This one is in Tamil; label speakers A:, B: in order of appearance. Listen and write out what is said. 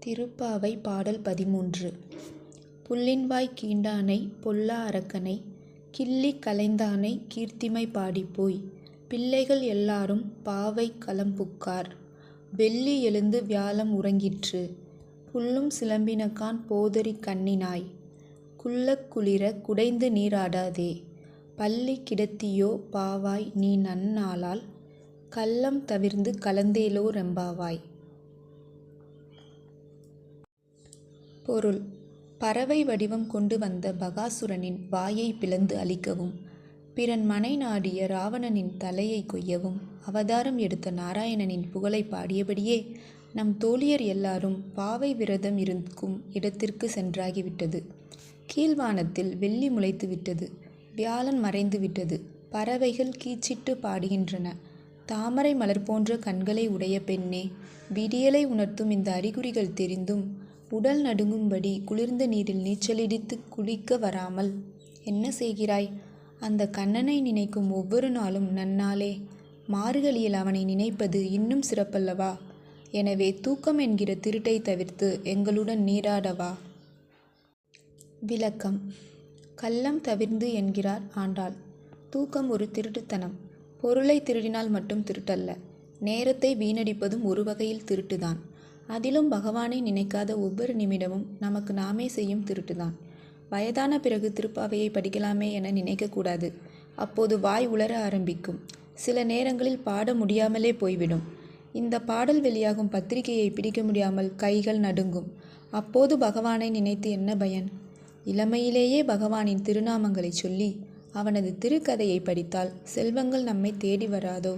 A: திருப்பாவை பாடல் 13. புள்ளின்வாய் கீண்டானை பொல்லா அரக்கனை கிள்ளிக் களைந்தானை கீர்த்திமை பாடிப்போய் பிள்ளைகள் எல்லாரும் பாவை களம்புக்கார் வெள்ளி எழுந்து வியாழம் உறங்கிற்று புல்லும் சிலம்பினகான் போதரிக் கண்ணினாய் குள்ளக் குளிர குடைந்து நீராடாதே பள்ளி கிடத்தியோ பாவாய் நீ நன்னாளால் கள்ளம் தவிர்ந்து கலந்தேலோ ரெம்பாவாய். பொருள்: பறவை வடிவம் கொண்டு வந்த பகாசுரனின் வாயை பிளந்து அழிக்கவும், பிறன் மனை நாடிய ராவணனின் தலையை கொய்யவும் அவதாரம் எடுத்த நாராயணனின் புகழை பாடியபடியே நம் தோழியர் எல்லாரும் பாவை விரதம் இருக்கும் இடத்திற்கு சென்றாகிவிட்டது. கீழ்வானத்தில் வெள்ளி முளைத்து விட்டது. வியாழன் மறைந்து விட்டது. பறவைகள் கீச்சிட்டு பாடுகின்றன. தாமரை மலர் போன்ற கண்களை உடைய பெண்ணே, விடியலை உணர்த்தும் இந்த அறிகுறிகள் தெரிந்தும் உடல் நடுங்கும்படி குளிர்ந்த நீரில் நீச்சலடித்து குளிக்க வராமல் என்ன செய்கிறாய்? அந்த கண்ணனை நினைக்கும் ஒவ்வொரு நாளும் நன்னாளே. மார்கழியில் அவனை நினைப்பது இன்னும் சிறப்பல்லவா? எனவே தூக்கம் என்கிற திருட்டை தவிர்த்து எங்களுடன் நீராடவா. விளக்கம்: கள்ளம் தவிர்ந்து என்கிறார் ஆண்டாள். தூக்கம் ஒரு திருட்டுத்தனம். பொருளை திருடினால் மட்டும் திருட்டல்ல, நேரத்தை வீணடிப்பதும் ஒரு வகையில் திருட்டுதான். அதிலும் பகவானை நினைக்காத ஒவ்வொரு நிமிடமும் நமக்கு நாமே செய்யும் திருட்டுதான். வயதான பிறகு திருப்பாவையை படிக்கலாமே என நினைக்கக்கூடாது. அப்போது வாய் உளர ஆரம்பிக்கும். சில நேரங்களில் பாட முடியாமலே போய்விடும். இந்த பாடல் வெளியாகும் பத்திரிகையை பிடிக்க முடியாமல் கைகள் நடுங்கும். அப்போது பகவானை நினைத்து என்ன பயன்? இளமையிலேயே பகவானின் திருநாமங்களை சொல்லி அவனது திருக்கதையை படித்தால் செல்வங்கள் நம்மை தேடி வராதோ?